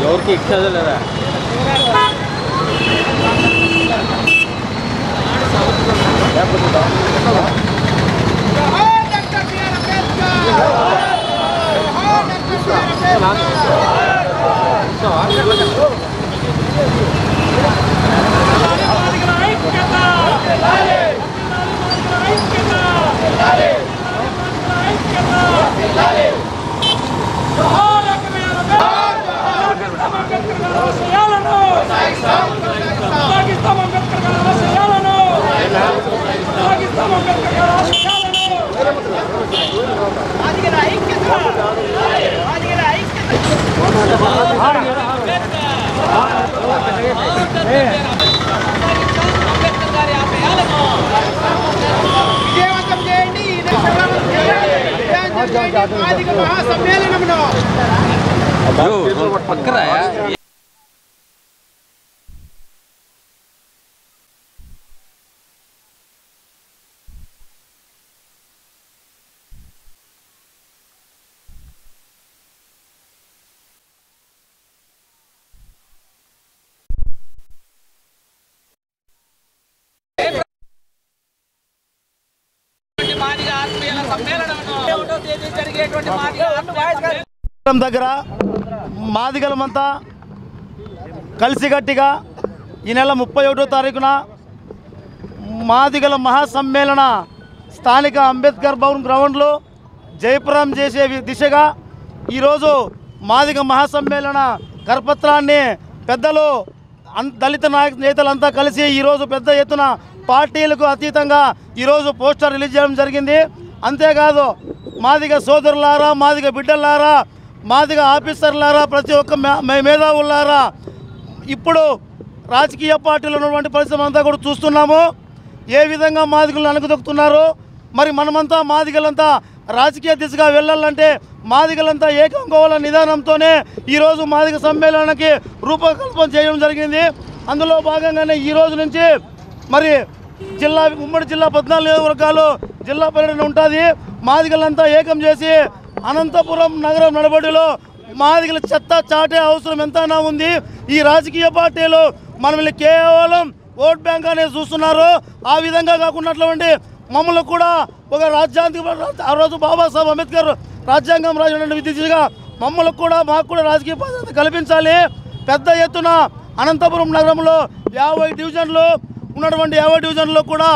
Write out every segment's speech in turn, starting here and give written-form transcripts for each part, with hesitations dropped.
ఎవరికి ఇచ్చా లేదా దగ్గర మాదిగలమంతా కలిసికట్టిగా ఈ నెల 31వ తారీఖున మాదిగల మహాసమ్మేళన స్థానిక అంబేద్కర్ భవన్ గ్రౌండ్లో జయప్రదం చేసే దిశగా ఈరోజు మాదిగ మహాసమ్మేళన కరపత్రాన్ని పెద్దలు దళిత నేతలంతా కలిసి ఈరోజు పెద్ద ఎత్తున పార్టీలకు అతీతంగా ఈరోజు పోస్టర్ రిలీజ్ చేయడం జరిగింది. అంతేకాదు మాదిగ సోదరులారా, మాదిగ బిడ్డలారా, మాదిగ ఆఫీసర్లారా, ప్రతి ఒక్క మేధావులారా, ఇప్పుడు రాజకీయ పార్టీలో ఉన్నటువంటి పరిస్థితి అంతా కూడా చూస్తున్నాము. ఏ విధంగా మాదిగలను అణగదొక్కుతున్నారు. మరి మనమంతా మాదిగలంతా రాజకీయ దిశగా వెళ్ళాలంటే మాదిగలంతా ఏకం కావాలన్న నిదానంతోనే ఈరోజు మాదిగ సమ్మేళనానికి రూపకల్పన చేయడం జరిగింది. అందులో భాగంగానే ఈ రోజు నుంచి మరి ఉమ్మడి జిల్లా 14 నియోజకవర్గాలు జిల్లా పర్యటన ఉంటుంది. మాదిగలంతా ఏకం చేసి అనంతపురం నగరం నడబడిలో మాదిగల చెత్త చాటే అవసరం ఎంతైనా ఉంది. ఈ రాజకీయ పార్టీలు మనల్ని కేవలం ఓట్ బ్యాంక్ అనేది చూస్తున్నారు. ఆ విధంగా కాకున్నటువంటి మమ్మల్ని కూడా ఒక ఆ రోజు బాబాసాహెబ్ అంబేద్కర్ రాజ్యాంగం రాసినటువంటి దిశగా మమ్మల్ని కూడా మాకు కూడా రాజకీయ పాత్ర కల్పించాలి. పెద్ద ఎత్తున అనంతపురం నగరంలో 50 డివిజన్లు ఉన్నటువంటి 50 డివిజన్లో కూడా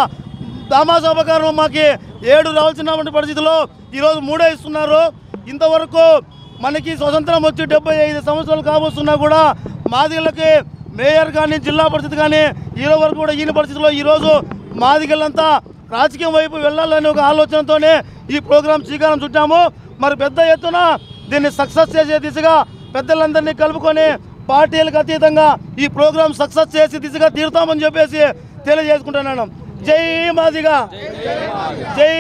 దామాసభకారం మాకు 7 రావాల్సినటువంటి పరిస్థితిలో ఈరోజు 3 ఇస్తున్నారు. ఇంతవరకు మనకి స్వతంత్రం వచ్చి 75 సంవత్సరాలు కాబోస్తున్నా కూడా మాదిగలకి మేయర్ కానీ జిల్లా పరిషత్ కానీ ఈరోజు వరకు కూడా ఈయన పరిస్థితిలో ఈరోజు మాదిగలంతా రాజకీయం వైపు వెళ్ళాలనే ఒక ఆలోచనతోనే ఈ ప్రోగ్రాం శ్రీకారం చుట్టాము. మరి పెద్ద ఎత్తున దీన్ని సక్సెస్ చేసే దిశగా పెద్దలందరినీ కలుపుకొని పార్టీలకు అతీతంగా ఈ ప్రోగ్రాం సక్సెస్ చేసి దిశగా తీరుతామని చెప్పేసి తెలియజేసుకుంటున్నాను. జై మాదిగ, జై